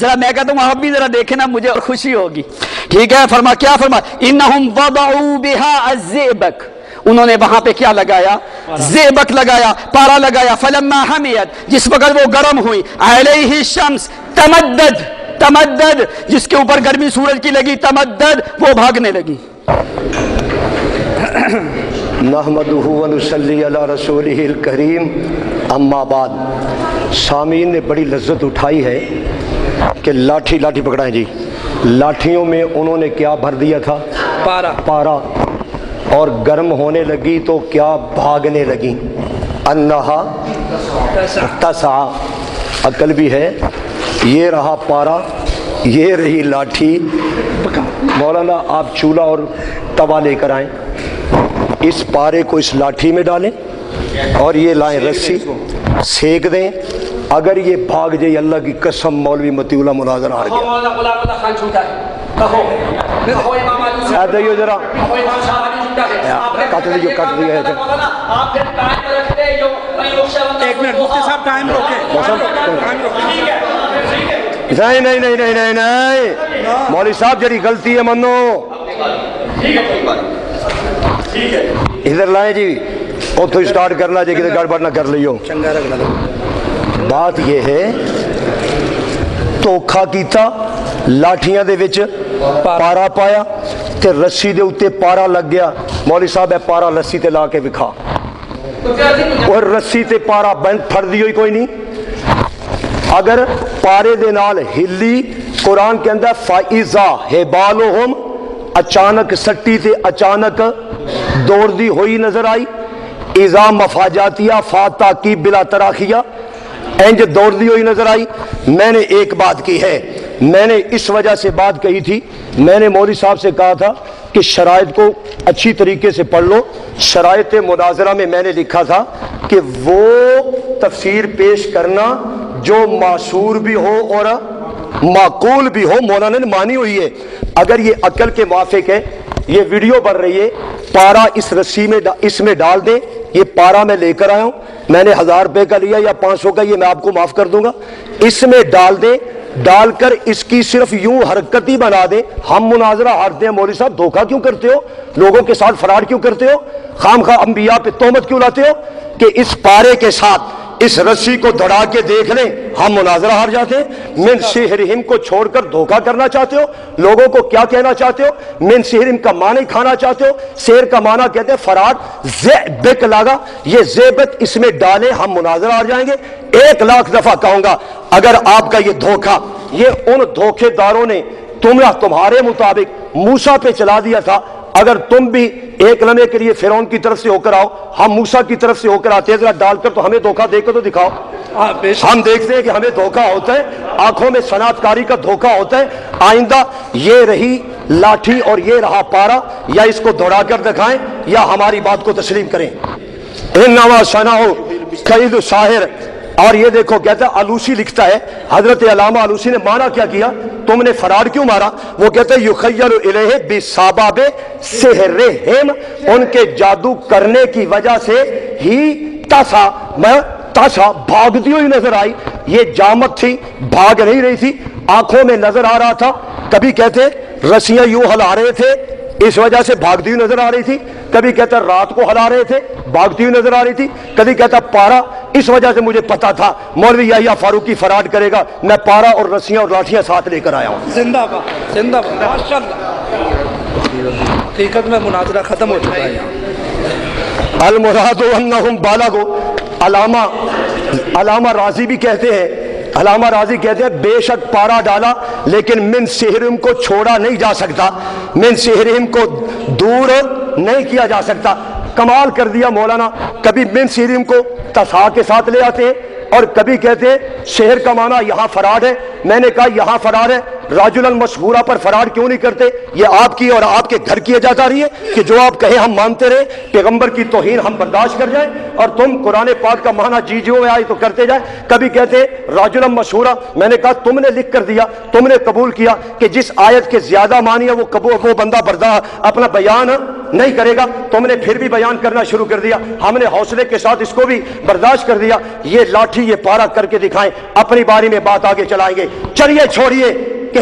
ذرا میں کہتا ہوں آپ بھی ذرا دیکھیں نا، مجھے اور خوشی ہوگی. ٹھیک ہے، فرما کیا فرما انہم وضعوا بها الزئبق، انہوں نے وہاں پہ کیا لگایا؟ زئبق لگایا، پارا لگایا. فلما حمیت، جس وقت وہ گرم ہوئی، علیہ الشمس تمدد، جس کے اوپر گرمی سورج کی لگی، تمدد، وہ بھاگنے لگی. نحمدہ ونصلی علی رسولہ الکریم، اما بعد. سامعین نے بڑی لذت اٹھائی ہے کہ لاٹھی پکڑائیں جی. لاٹھیوں میں انہوں نے کیا بھر دیا تھا؟ پارا. اور گرم ہونے لگی تو کیا بھاگنے لگی؟ انہا تسعى. عقل بھی ہے. یہ رہا پارا، یہ رہی لاٹھی. مولانا آپ چولہا اور توا لے کر آئیں، اس پارے کو اس لاٹھی میں ڈالیں اور یہ لائیں رسی، سیک دیں. اگر یہ بھاگ جائے، اللہ کی قسم مولوی متی اللہ مناظر ہار گیا. دئیو ذرا کٹ دیجیے. ایک منٹ مفتی صاحب ٹائم روکے. نہیں مولوی صاحب جری غلطی ہے منو. ادھر لائیں جی، اتو اسٹارٹ کرنا جی، کدھر گڑبڑ نہ کر لیو. بات یہ ہے دھوکھا کیتا، لاٹھیاں دے وچ پارا پایا تے رسی دے اوتے پارا لگ گیا. مولوی صاحب اے پارا رسی تے لا کے وکھا. اور رسی تے پارا بند پھڑ دی ہوئی کوئی نہیں. اگر پارے دے نال ہلی، قرآن کے اندر فائزہ ہبالہم، اچانک سٹی تے اچانک دوڑ دی ہوئی نظر آئی. اذا مفاجاتیہ فاتا کی بلا تراخیہ، انج دوڑ دی ہوئی نظر آئی. میں نے ایک بات کی ہے، میں نے اس وجہ سے بات کہی تھی، میں نے مولوی صاحب سے کہا تھا کہ شرائط کو اچھی طریقے سے پڑھ لو. شرائط مناظرہ میں نے لکھا تھا کہ وہ تفسیر پیش کرنا جو معصور بھی ہو اور معقول بھی ہو. مولانا نے مانی ہوئی ہے. اگر یہ عقل کے موافق ہے، یہ ویڈیو بن رہی ہے، پارا اس رسی میں اس میں ڈال دیں. یہ پارا میں لے کر آیا ہوں، میں نے 1000 روپے کا لیا یا 500 کا، یہ میں آپ کو معاف کر دوں گا. اس میں ڈال دیں، ڈال کر اس کی صرف یوں حرکت ہی بنا دیں. ہم مناظرہ ہارتے ہیں. مولوی صاحب دھوکہ کیوں کرتے ہو؟ لوگوں کے ساتھ فراڈ کیوں کرتے ہو؟ خام خواہ انبیاء پہ تہمت کیوں لاتے ہو؟ کہ اس پارے کے ساتھ اس رسی کو دوڑا کے دیکھ لیں، ہم مناظرہ ہار جاتے ہیں. من سحرہم کو چھوڑ کر دھوکہ کرنا چاہتے ہو؟ لوگوں کو کیا کہنا چاہتے ہو؟ من سحرہم کا معنی کھانا چاہتے ہو؟ سحر کا معنی کہتے ہیں فراڈ. زئبق لگا، یہ زئبق اس میں ڈالیں، ہم مناظرہ ہار جائیں گے. 1,00,000 دفعہ کہوں گا، اگر آپ کا یہ دھوکہ، یہ ان دھوکے داروں نے تمہارے مطابق موسیٰ پہ چلا دیا تھا. اگر تم بھی ایک لمحے کے لیے فرعون کی طرف سے ہو کر آؤ، ہم موسیٰ کی طرف سے ہو کر آتے ہیں، ذرا ڈال کر تو ہمیں دھوکہ دے کر تو دکھاؤ. ہم دیکھتے ہیں کہ ہمیں دھوکہ ہوتا ہے، آنکھوں میں صنعت کاری کا دھوکہ ہوتا ہے. آئندہ یہ رہی لاٹھی اور یہ رہا پارا، یا اس کو دوڑا کر دکھائیں یا ہماری بات کو تسلیم کریں. انما صنعوا کید الساحر. اور یہ دیکھو کہتا ہے، آلوسی لکھتا ہے، حضرت علامہ آلوسی نے مانا کیا کیا؟ تم نے فراڈ کیوں مارا؟ وہ کہتا ہے یخیل الیہ بسبب سحرہم، ان کے جادو کرنے کی وجہ سے ہی تاسا بھاگتی ہوئی نظر آئی. یہ جامت تھی، بھاگ نہیں رہی تھی، آنکھوں میں نظر آ رہا تھا. کبھی کہتے رسیاں یوں ہلا رہے تھے، اس وجہ سے بھاگتی ہوئی نظر آ رہی تھی. کبھی کہتا رات کو ہلا رہے تھے، بھاگتی ہوئی نظر آ رہی تھی. کبھی کہتا پارا، اس وجہ سے مجھے پتا تھا مولوی یحییٰ فاروقی فراڈ کرے گا، میں پارا اور رسیاں اور لاٹھیاں ساتھ لے کر آیا ہوں. زندہ باد، زندہ باد، ماشاءاللہ. حقیقت میں مناظرہ ختم ہو چکا ہے. المراد انہم بالغوا. علامہ راضی بھی کہتے ہیں، علامہ راضی کہتے ہیں بے شک پارا ڈالا لیکن من سحرہم کو چھوڑا نہیں جا سکتا، من سحرہم کو دور نہیں کیا جا سکتا. کمال کر دیا مولانا. کبھی من سحرہم کو تسعى کے ساتھ لے آتے ہیں اور کبھی کہتے ہیں شہر کا معنی یہاں فراڈ ہے. میں نے کہا یہاں فراڈ ہے، راجل المشہورہ پر فراڈ کیوں نہیں کرتے؟ یہ آپ کی اور آپ کے گھر کی اجازت آ رہی ہے کہ جو آپ کہیں ہم مانتے رہے، پیغمبر کی توہین ہم برداشت کر جائیں اور تم قرآن پاک کا معنی جی جو آئی تو کرتے جائیں. کبھی کہتے راجل المشہورہ، میں نے کہا تم نے لکھ کر دیا، تم نے قبول کیا کہ جس آیت کے زیادہ معنی ہے وہ بندہ برداشت اپنا بیان نہیں کرے گا. تم نے پھر بھی بیان کرنا شروع کر دیا. ہم نے حوصلے کے ساتھ اس کو بھی برداشت کر دیا. یہ لاٹھی یہ پارا کر کے دکھائیں, اپنی باری میں بات آگے چلائیں گے. چلیے چھوڑیے کہ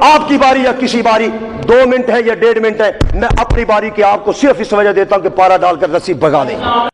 آپ کی باری یا کسی باری 2 منٹ ہے یا 1.5 منٹ ہے, میں اپنی باری کی آپ کو صرف اس وجہ دیتا ہوں کہ پارا ڈال کر رسی بھگا دیں.